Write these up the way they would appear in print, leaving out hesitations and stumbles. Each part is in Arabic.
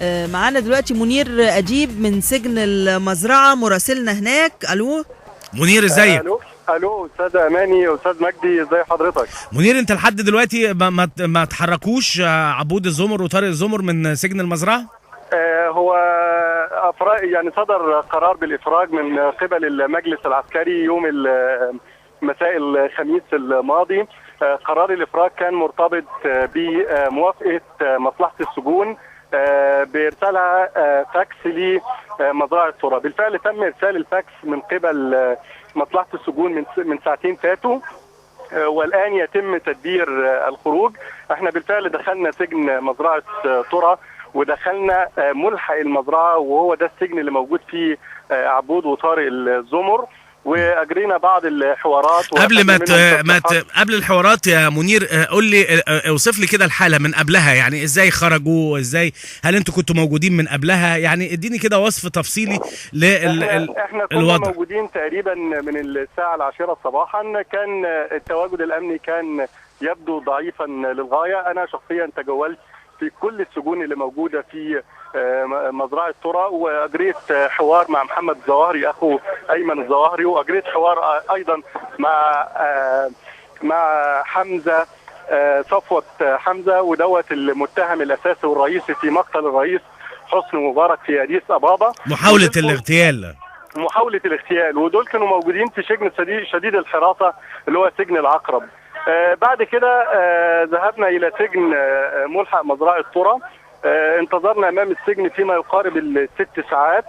معانا دلوقتي منير أديب من سجن المزرعة مراسلنا هناك. ألو منير، ازيك؟ الو استاذ اماني، استاذ مجدي، ازي حضرتك؟ منير، انت لحد دلوقتي ما تحركوش عبود الزمر وطارق الزمر من سجن المزرعه؟ هو يعني صدر قرار بالافراج من قبل المجلس العسكري يوم مساء الخميس الماضي. قرار الافراج كان مرتبط بموافقه مصلحه السجون بارسالها فاكس لمزرعه ترى. بالفعل تم ارسال الفاكس من قبل مصلحه السجون من ساعتين فاتوا، والان يتم تدبير الخروج. احنا بالفعل دخلنا سجن مزرعه ترى ودخلنا ملحق المزرعه، وهو ده السجن اللي موجود فيه عبود وطارق الزمر، واجرينا بعض الحوارات. قبل الحوارات يا منير، قول لي، اوصف لي كده الحاله من قبلها، يعني ازاي خرجوا، ازاي، هل انتوا كنتوا موجودين من قبلها؟ يعني اديني كده وصف تفصيلي احنا كنا موجودين تقريبا من الساعه 10 صباحا. كان التواجد الامني كان يبدو ضعيفا للغايه. انا شخصيا تجولت في كل السجون اللي موجوده في مزرعه ترى، واجريت حوار مع محمد الظواهري اخو ايمن الظواهري، واجريت حوار ايضا مع حمزه صفوه حمزه، ودوت المتهم الاساسي والرئيسي في مقتل الرئيس حسني مبارك في اديس ابابا، محاوله الاغتيال. ودول كانوا موجودين في سجن شديد الحراسه اللي هو سجن العقرب. بعد كده ذهبنا الى سجن ملحق مزرعه ترى. انتظرنا امام السجن فيما يقارب ال6 ساعات.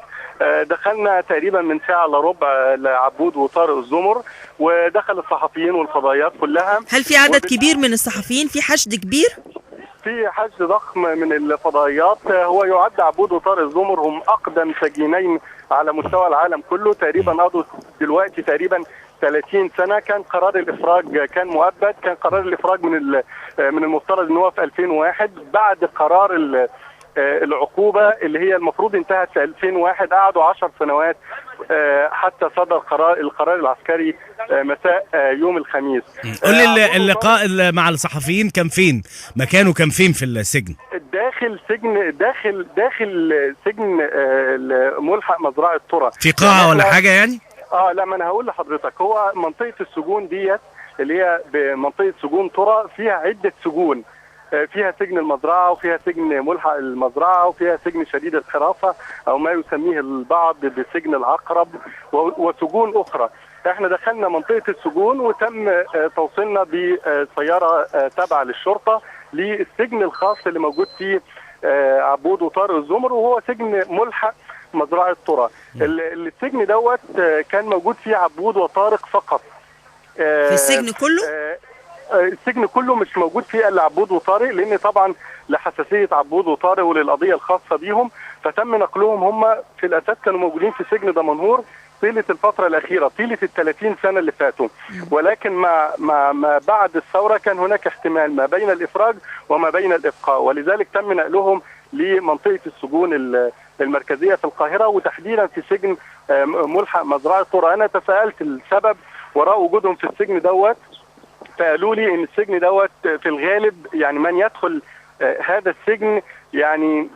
دخلنا تقريبا من ساعه الا ربع لعبود وطارق الزمر، ودخل الصحفيين والفضائيات كلها. هل في عدد كبير من الصحفيين؟ في حشد كبير؟ في حشد ضخم من الفضائيات. هو يعد عبود وطارق الزمر هم اقدم سجينين على مستوى العالم كله، تقريبا قضوا دلوقتي تقريبا 30 سنه. كان قرار الافراج كان مؤبد. كان قرار الافراج من المفترض ان هو في 2001. بعد قرار العقوبه اللي هي المفروض انتهت في 2001 قعدوا 10 سنوات حتى صدر القرار العسكري مساء يوم الخميس. قول لي، اللقاء مع الصحفيين كان فين؟ مكانه كان فين في السجن؟ داخل سجن ملحق مزرعه ترى. في قاعه ولا حاجه يعني؟ لا، ما انا هقول لحضرتك. هو منطقه السجون ديت اللي هي بمنطقه سجون ترى فيها عده سجون. فيها سجن المزرعه، وفيها سجن ملحق المزرعه، وفيها سجن شديد الحراسه او ما يسميه البعض بسجن العقرب، وسجون اخرى. احنا دخلنا منطقه السجون وتم توصيلنا بسياره تابعه للشرطه للسجن الخاص اللي موجود فيه عبود وطارق الزمر، وهو سجن ملحق مزرعه ترى. السجن دوت كان موجود فيه عبود وطارق فقط. في السجن كله؟ السجن كله مش موجود فيه الا عبود وطارق، لان طبعا لحساسيه عبود وطارق وللقضيه الخاصه بيهم، فتم نقلهم. هم في الاساس كانوا موجودين في سجن دمنهور طيله الفتره الاخيره، طيله ال30 سنه اللي فاتوا، ولكن ما بعد الثوره كان هناك احتمال ما بين الافراج وما بين الابقاء، ولذلك تم نقلهم لمنطقه السجون المركزيه في القاهره، وتحديدا في سجن ملحق مزرعه ترى. انا تساءلت السبب وراء وجودهم في السجن دوت، فقالوا لي ان السجن دوت في الغالب يعني من يدخل هذا السجن يعني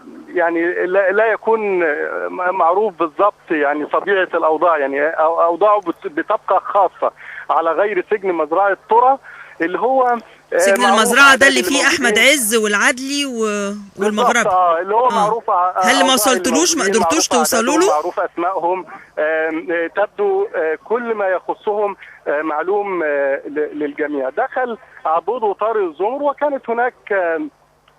لا يكون معروف بالضبط يعني طبيعه الاوضاع، يعني اوضاعه بتبقى خاصه على غير سجن مزرعه ترى اللي هو سجن المزرعه ده اللي فيه احمد عز والعدلي والمغرب. اللي هو معروف. هل ما وصلتلوش؟ ما قدرتوش توصلوا له؟ معروف اسمائهم، تبدو كل ما يخصهم معلوم للجميع. دخل عبود وطارق الزمر، وكانت هناك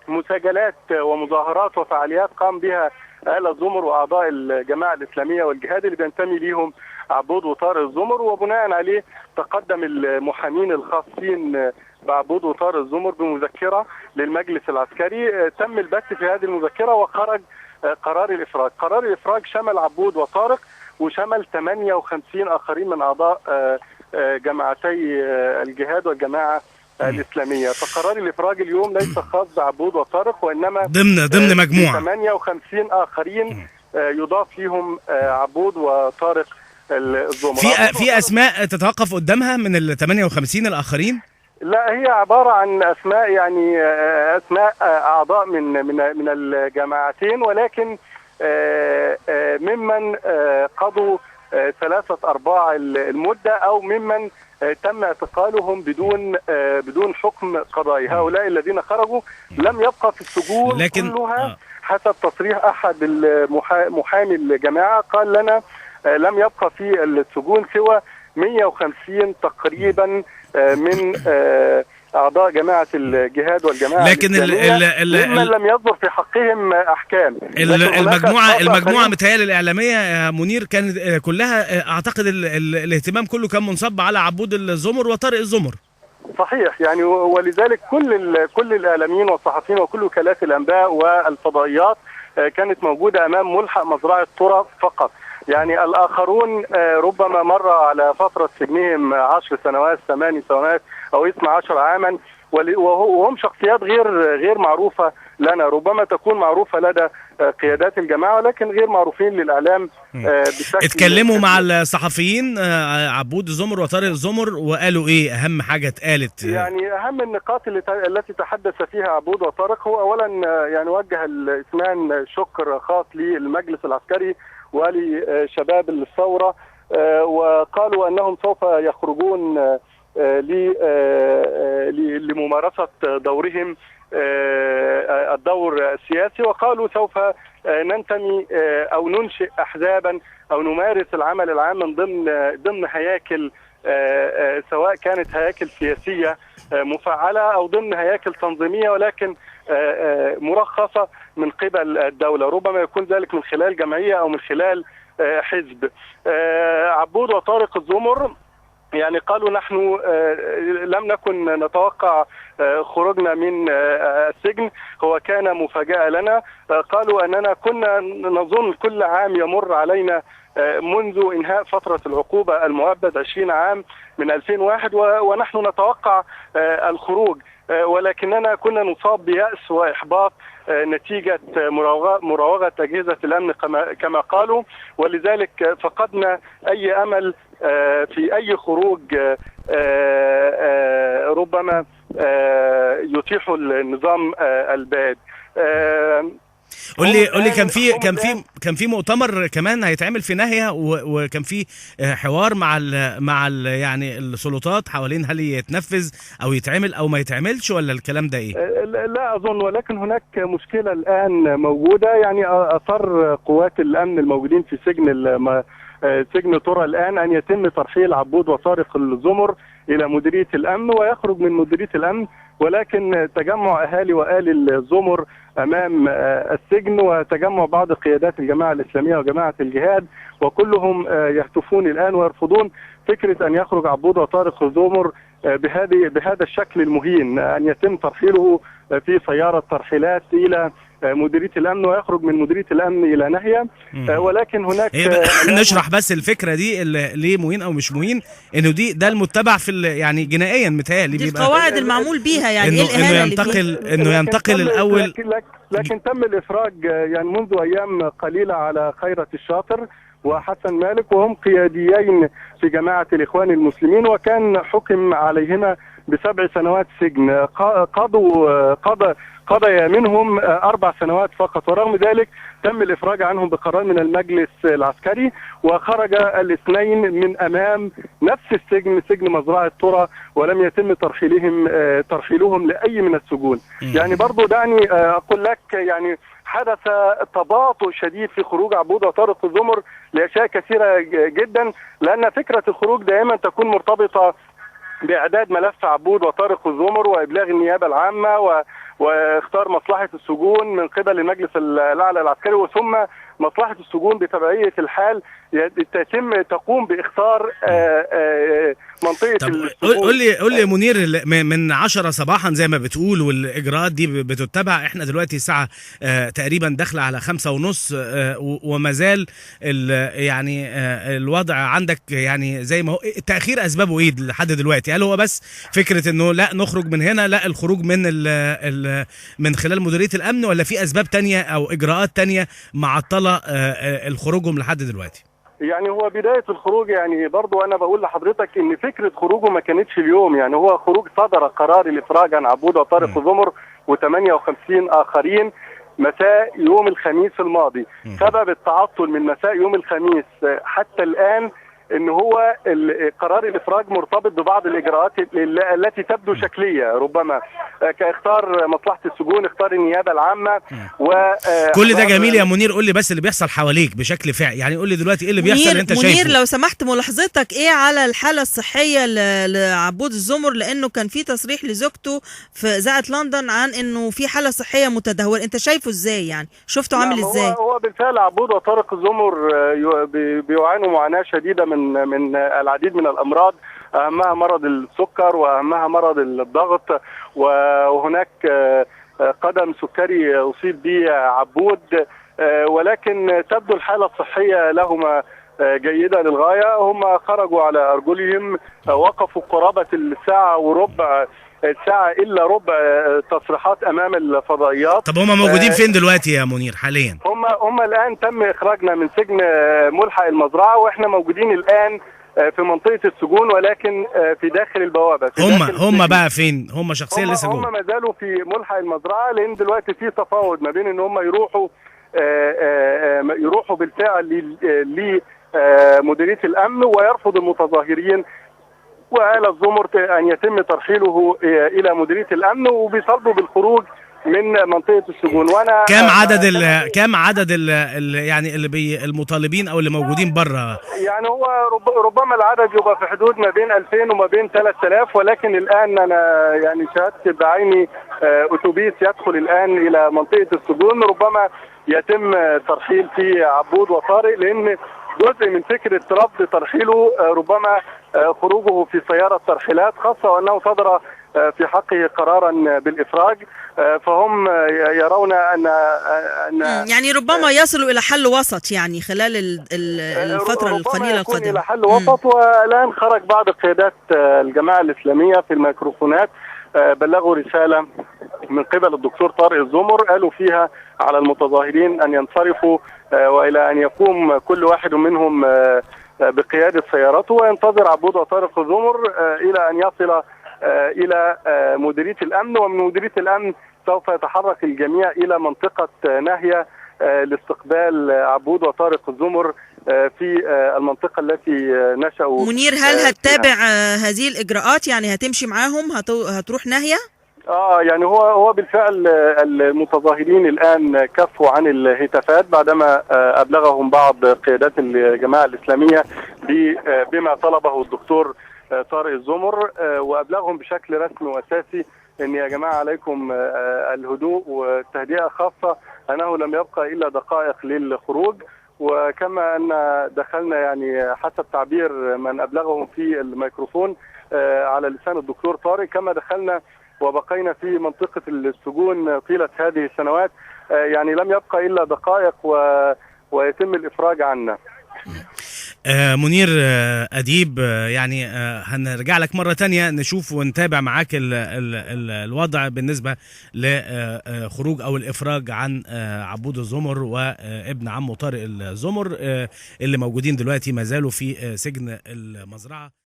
مساجلات ومظاهرات وفعاليات قام بها آل الزمر واعضاء الجماعه الاسلاميه والجهاد اللي بينتمي ليهم عبود وطارق الزمر، وبناء عليه تقدم المحامين الخاصين بعبود وطارق الزمر بمذكره للمجلس العسكري. تم البث في هذه المذكره وخرج قرار الافراج. قرار الافراج شمل عبود وطارق وشمل 58 اخرين من اعضاء جماعتي الجهاد والجماعه الاسلاميه. فقرار الافراج اليوم ليس خاص بعبود وطارق، وانما ضمن مجموعه 58 اخرين يضاف ليهم عبود وطارق الزمر. في اسماء تتوقف قدامها من ال 58 الاخرين؟ لا، هي عبارة عن أسماء، يعني أسماء أعضاء من الجماعتين، ولكن ممن قضوا 3/4 المدة، أو ممن تم اعتقالهم بدون حكم قضائي. هؤلاء الذين خرجوا لم يبقى في السجون كلها حسب تصريح أحد محامي الجماعة، قال لنا لم يبقى في السجون سوى 150 تقريبا من أعضاء جماعة الجهاد والجماعة لكن ممن لم يصدر في حقهم أحكام. المجموعة متهيألي الإعلامية يا منير كانت كلها، أعتقد الاهتمام كله كان منصب على عبود الزمر وطارق الزمر. صحيح، يعني ولذلك كل الإعلاميين والصحفيين وكل وكالات الأنباء والفضائيات كانت موجودة أمام ملحق مزرعة طرة فقط. يعني الآخرون ربما مر على فترة سجنهم 10 سنوات 8 سنوات أو 12 عاما، وهم شخصيات غير معروفة لنا، ربما تكون معروفة لدى قيادات الجماعة ولكن غير معروفين للإعلام بشكل. اتكلموا مع الصحفيين عبود الزمر وطارق الزمر وقالوا ايه اهم حاجة اتقالت؟ يعني اهم النقاط التي تحدث فيها عبود وطارق هو اولا يعني وجه الاثنان شكر خاص للمجلس العسكري ولشباب الثورة، وقالوا انهم سوف يخرجون لممارسة دورهم الدور السياسي، وقالوا سوف ننتمي أو ننشئ أحزابا أو نمارس العمل العام من ضمن هياكل، سواء كانت هياكل سياسية مفعلة أو ضمن هياكل تنظيمية ولكن مرخصة من قبل الدولة، ربما يكون ذلك من خلال جمعية أو من خلال حزب. عبود وطارق الزمر يعني قالوا نحن لم نكن نتوقع خروجنا من السجن، هو كان مفاجأة لنا. قالوا أننا كنا نظن كل عام يمر علينا منذ إنهاء فترة العقوبة المؤبد 20 عام من 2001 ونحن نتوقع الخروج، ولكننا كنا نصاب بيأس وإحباط نتيجة مراوغة أجهزة الأمن كما قالوا، ولذلك فقدنا أي أمل في أي خروج ربما يتيح النظام الباد. قول لي كان في مؤتمر كمان هيتعمل في ناهية، وكان في حوار مع يعني السلطات حوالين هل يتنفذ او يتعمل او ما يتعملش، ولا الكلام ده ايه؟ لا اظن، ولكن هناك مشكلة الان موجودة. يعني اصر قوات الامن الموجودين في سجن طرة الان ان يتم ترحيل عبود وطارق الزمر الى مديرية الامن ويخرج من مديرية الامن، ولكن تجمع اهالي وآل الزمر امام السجن وتجمع بعض قيادات الجماعة الاسلامية وجماعة الجهاد وكلهم يهتفون الان ويرفضون فكرة ان يخرج عبود وطارق الزمر بهذا الشكل المهين، ان يتم ترحيله في سيارة ترحيلات الى مديرية الامن ويخرج من مديرية الامن الى ناهية. ولكن هناك نشرح بس الفكرة دي ليه مهين او مش مهين، انه ده المتبع في يعني جنائيا متهيألي دي القواعد المعمول بيها، يعني انه ينتقل الاول. لكن تم الافراج يعني منذ ايام قليلة على خيرت الشاطر وحسن مالك، وهم قياديين في جماعة الإخوان المسلمين، وكان حكم عليهما ب7 سنوات سجن. قضى منهم 4 سنوات فقط، ورغم ذلك تم الإفراج عنهم بقرار من المجلس العسكري، وخرج الاثنين من أمام نفس السجن، سجن مزرعة طرة، ولم يتم ترحيلهم لأي من السجون. يعني برضو دعني أقول لك يعني حدث تباطؤ شديد في خروج عبود وطارق الزمر لأشياء كثيرة جدا، لأن فكرة الخروج دائما تكون مرتبطة بإعداد ملف عبود وطارق الزمر وإبلاغ النيابة العامة واختار مصلحة السجون من قبل المجلس الأعلى العسكري، وثم مصلحة السجون بطبيعية الحال تقوم باختار منطقة السجون. قول لي منير، من 10 صباحا زي ما بتقول والإجراءات دي بتتبع، احنا دلوقتي الساعة تقريبا داخلة على 5:30 وما زال يعني الوضع عندك يعني زي ما هو. التأخير أسبابه ايه لحد دلوقتي؟ هل هو بس فكرة انه لا نخرج من هنا، لا الخروج من خلال مديرية الأمن، ولا في أسباب تانية أو إجراءات تانية معطلة الخروجهم لحد دلوقتي؟ يعني هو بداية الخروج، يعني برضو أنا بقول لحضرتك إن فكرة خروجه ما كانتش اليوم، يعني هو خروج صدر قرار الإفراج عن عبود وطارق الزمر و58 آخرين مساء يوم الخميس الماضي. سبب التعطل من مساء يوم الخميس حتى الآن ان هو قرار الافراج مرتبط ببعض الاجراءات التي تبدو شكليه، ربما كاختار مصلحه السجون، اختار النيابه العامه كل ده جميل يا منير. قول لي بس اللي بيحصل حواليك بشكل فعلي، يعني قول لي دلوقتي ايه اللي بيحصل اللي انت شايفه. منير لو سمحت ملاحظتك ايه على الحاله الصحيه لعبود الزمر، لانه كان في تصريح لزوجته في اذاعه لندن عن انه في حاله صحيه متدهوره، انت شايفه ازاي؟ يعني شفته عامل ازاي؟ هو بالفعل عبود وطارق الزمر بيعانوا معاناه شديده من العديد من الامراض، اهمها مرض السكر واهمها مرض الضغط، وهناك قدم سكري اصيب به عبود، ولكن تبدو الحاله الصحيه لهما جيده للغايه. هم خرجوا على ارجلهم، وقفوا قرابه الساعه الا ربع تصريحات امام الفضائيات. طب هم موجودين فين دلوقتي يا منير حاليا؟ هم الان تم اخراجنا من سجن ملحق المزرعه، واحنا موجودين الان في منطقه السجون، ولكن في داخل البوابه. هم بقى فين؟ هم شخصيا لسه جوه؟ هم ما زالوا في ملحق المزرعه، لان دلوقتي في تفاوض ما بين ان هم يروحوا بالفعل لمديريه الامن، ويرفض المتظاهرين وآل الزمر أن يتم ترحيله إلى مديرية الأمن، وبيطالبوا بالخروج من منطقة السجون. وأنا كم عدد يعني المطالبين أو اللي موجودين بره؟ يعني هو ربما العدد يبقى في حدود ما بين 2000 وما بين 3000، ولكن الآن أنا يعني شاهدت بعيني أتوبيس يدخل الآن إلى منطقة السجون، ربما يتم ترحيل في عبود وطارق، لأن جزء من فكرة رفض ترحيله ربما خروجه في سيارة ترحيلات، خاصة وأنه صدر في حقه قرارا بالإفراج، فهم يرون أن يعني ربما يصلوا إلى حل وسط يعني خلال الفترة القليلة القادمة. إلى حل وسط. والآن خرج بعض قيادات الجماعة الإسلامية في الميكروفونات، بلغوا رسالة من قبل الدكتور طارق الزمر، قالوا فيها على المتظاهرين أن ينصرفوا، وإلى أن يقوم كل واحد منهم بقيادة سيارته وينتظر عبود وطارق الزمر إلى أن يصل إلى مديرية الأمن، ومن مديرية الأمن سوف يتحرك الجميع إلى منطقة ناهية لاستقبال عبود وطارق الزمر في المنطقة التي نشأوا. منير، هل هتتابع هذه الإجراءات؟ يعني هتمشي معاهم، هتروح ناهية؟ يعني هو بالفعل المتظاهرين الآن كفوا عن الهتافات بعدما أبلغهم بعض قيادات الجماعة الإسلامية بما طلبه الدكتور طارق الزمر، وأبلغهم بشكل رسمي وأساسي أن يا جماعة عليكم الهدوء والتهدئة، خاصة أنه لم يبقى إلا دقائق للخروج. وكما أن دخلنا يعني حسب تعبير من أبلغهم في الميكروفون على لسان الدكتور طارق، كما دخلنا وبقينا في منطقة السجون طيلة هذه السنوات، يعني لم يبقى إلا دقائق ويتم الإفراج عنا. منير أديب، يعني هنرجع لك مرة تانية نشوف ونتابع معاك الوضع بالنسبة لخروج أو الإفراج عن عبود الزمر وابن عمه طارق الزمر اللي موجودين دلوقتي ما زالوا في سجن المزرعة.